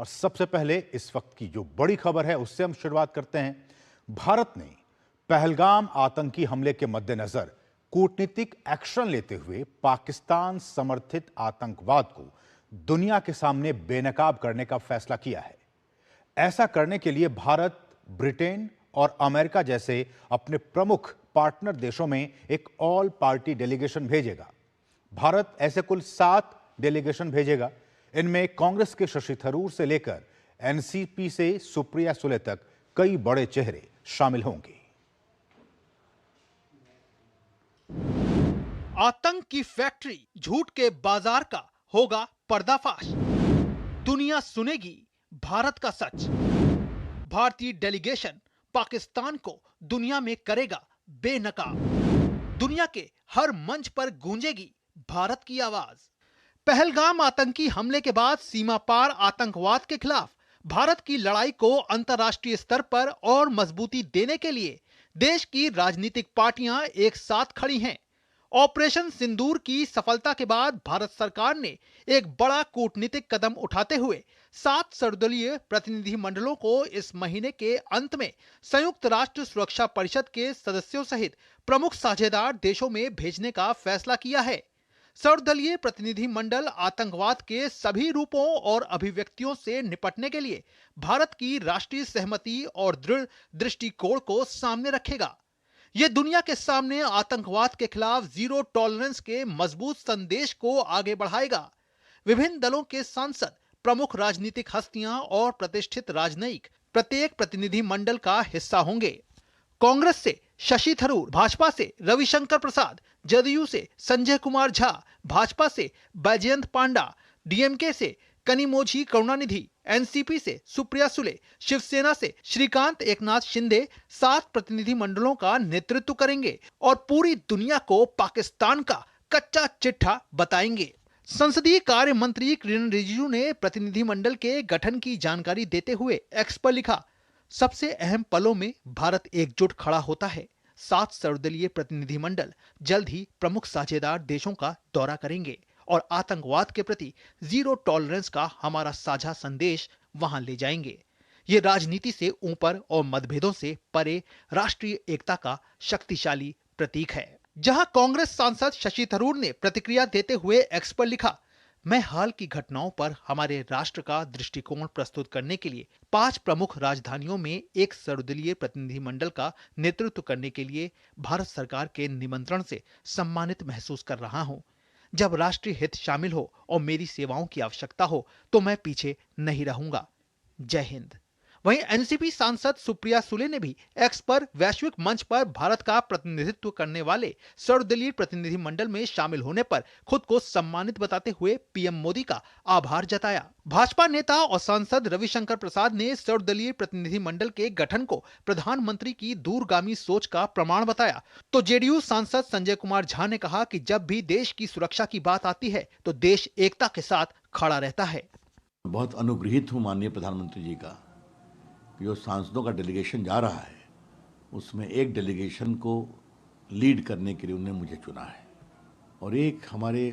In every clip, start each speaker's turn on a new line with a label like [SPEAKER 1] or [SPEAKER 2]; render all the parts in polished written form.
[SPEAKER 1] और सबसे पहले इस वक्त की जो बड़ी खबर है उससे हम शुरुआत करते हैं। भारत ने पहलगाम आतंकी हमले के मद्देनजर कूटनीतिक एक्शन लेते हुए पाकिस्तान समर्थित आतंकवाद को दुनिया के सामने बेनकाब करने का फैसला किया है। ऐसा करने के लिए भारत, ब्रिटेन और अमेरिका जैसे अपने प्रमुख पार्टनर देशों में एक ऑल पार्टी डेलीगेशन भेजेगा। भारत ऐसे कुल 7 डेलीगेशन भेजेगा। इनमें कांग्रेस के शशि थरूर से लेकर एनसीपी से सुप्रिया सुले तक कई बड़े चेहरे शामिल होंगे।
[SPEAKER 2] आतंक की फैक्ट्री, झूठ के बाजार का होगा पर्दाफाश। दुनिया सुनेगी भारत का सच। भारतीय डेलीगेशन पाकिस्तान को दुनिया में करेगा बेनकाब। दुनिया के हर मंच पर गूंजेगी भारत की आवाज। पहलगाम आतंकी हमले के बाद सीमा पार आतंकवाद के खिलाफ भारत की लड़ाई को अंतर्राष्ट्रीय स्तर पर और मजबूती देने के लिए देश की राजनीतिक पार्टियां एक साथ खड़ी हैं। ऑपरेशन सिंदूर की सफलता के बाद भारत सरकार ने एक बड़ा कूटनीतिक कदम उठाते हुए 7 सर्वदलीय प्रतिनिधि मंडलों को इस महीने के अंत में संयुक्त राष्ट्र सुरक्षा परिषद के सदस्यों सहित प्रमुख साझेदार देशों में भेजने का फैसला किया है। सर्वदलीय प्रतिनिधि मंडल आतंकवाद के सभी रूपों और अभिव्यक्तियों से निपटने के लिए भारत की राष्ट्रीय सहमति और दृढ़ दृष्टिकोण को सामने रखेगा। यह दुनिया के सामने आतंकवाद के खिलाफ जीरो टॉलरेंस के मजबूत संदेश को आगे बढ़ाएगा। विभिन्न दलों के सांसद, प्रमुख राजनीतिक हस्तियां और प्रतिष्ठित राजनयिक प्रत्येक प्रतिनिधि मंडल का हिस्सा होंगे। कांग्रेस से शशि थरूर, भाजपा से रविशंकर प्रसाद, जदयू से संजय कुमार झा, भाजपा से बैजयंत पांडा, डीएमके से कनिमोझी करुणानिधि, एनसीपी से सुप्रिया सुले, शिवसेना से श्रीकांत एकनाथ शिंदे 7 प्रतिनिधि मंडलों का नेतृत्व करेंगे और पूरी दुनिया को पाकिस्तान का कच्चा चिट्ठा बताएंगे। संसदीय कार्य मंत्री किरेन रिजिजू ने प्रतिनिधि मंडल के गठन की जानकारी देते हुए एक्स पर लिखा, सबसे अहम पलों में भारत एकजुट खड़ा होता है। 7 सर्वदलीय प्रतिनिधि मंडल जल्द ही प्रमुख साझेदार देशों का दौरा करेंगे और आतंकवाद के प्रति जीरो टॉलरेंस का हमारा साझा संदेश वहां ले जाएंगे। ये राजनीति से ऊपर और मतभेदों से परे राष्ट्रीय एकता का शक्तिशाली प्रतीक है। जहां कांग्रेस सांसद शशि थरूर ने प्रतिक्रिया देते हुए एक्स पर लिखा, मैं हाल की घटनाओं पर हमारे राष्ट्र का दृष्टिकोण प्रस्तुत करने के लिए 5 प्रमुख राजधानियों में एक सर्वदलीय प्रतिनिधि मंडल का नेतृत्व करने के लिए भारत सरकार के निमंत्रण से सम्मानित महसूस कर रहा हूं। जब राष्ट्रीय हित शामिल हो और मेरी सेवाओं की आवश्यकता हो तो मैं पीछे नहीं रहूंगा। जय हिंद। वहीं एनसीपी सांसद सुप्रिया सुले ने भी एक्स पर वैश्विक मंच पर भारत का प्रतिनिधित्व करने वाले सर्वदलीय प्रतिनिधि मंडल में शामिल होने पर खुद को सम्मानित बताते हुए पीएम मोदी का आभार जताया। भाजपा नेता और सांसद रविशंकर प्रसाद ने सर्वदलीय प्रतिनिधि मंडल के गठन को प्रधानमंत्री की दूरगामी सोच का प्रमाण बताया। तो जेडीयू सांसद संजय कुमार झा ने कहा कि जब भी देश की सुरक्षा की बात आती है तो देश एकता के साथ खड़ा रहता है।
[SPEAKER 3] बहुत अनुग्रहित हूँ माननीय प्रधानमंत्री जी का, जो सांसदों का डेलीगेशन जा रहा है उसमें एक डेलीगेशन को लीड करने के लिए उन्होंने मुझे चुना है। और एक हमारे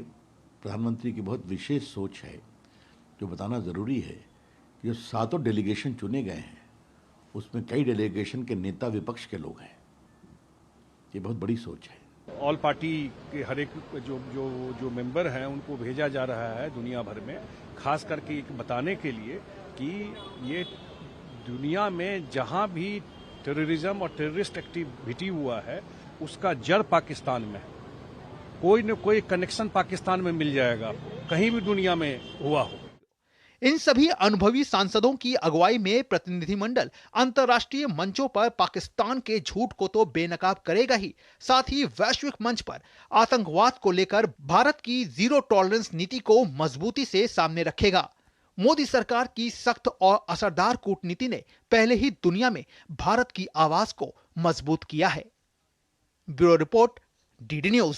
[SPEAKER 3] प्रधानमंत्री की बहुत विशेष सोच है जो बताना ज़रूरी है कि जो 7 डेलीगेशन चुने गए हैं उसमें कई डेलीगेशन के नेता विपक्ष के लोग हैं। ये बहुत बड़ी सोच है।
[SPEAKER 4] ऑल पार्टी के हर एक जो मेंबर हैं उनको भेजा जा रहा है दुनिया भर में, खास करके बताने के लिए कि ये दुनिया में जहां भी टेररिज्म और टेररिस्ट एक्टिविटी हुआ है उसका जड़ पाकिस्तान में है। कोई न कोई कनेक्शन पाकिस्तान में मिल जाएगा, कहीं भी दुनिया में हुआ हो।
[SPEAKER 2] इन सभी अनुभवी सांसदों की अगुवाई में प्रतिनिधिमंडल अंतर्राष्ट्रीय मंचों पर पाकिस्तान के झूठ को तो बेनकाब करेगा ही, साथ ही वैश्विक मंच पर आतंकवाद को लेकर भारत की जीरो टॉलरेंस नीति को मजबूती से सामने रखेगा। मोदी सरकार की सख्त और असरदार कूटनीति ने पहले ही दुनिया में भारत की आवाज को मजबूत किया है। Bureau report, DD news.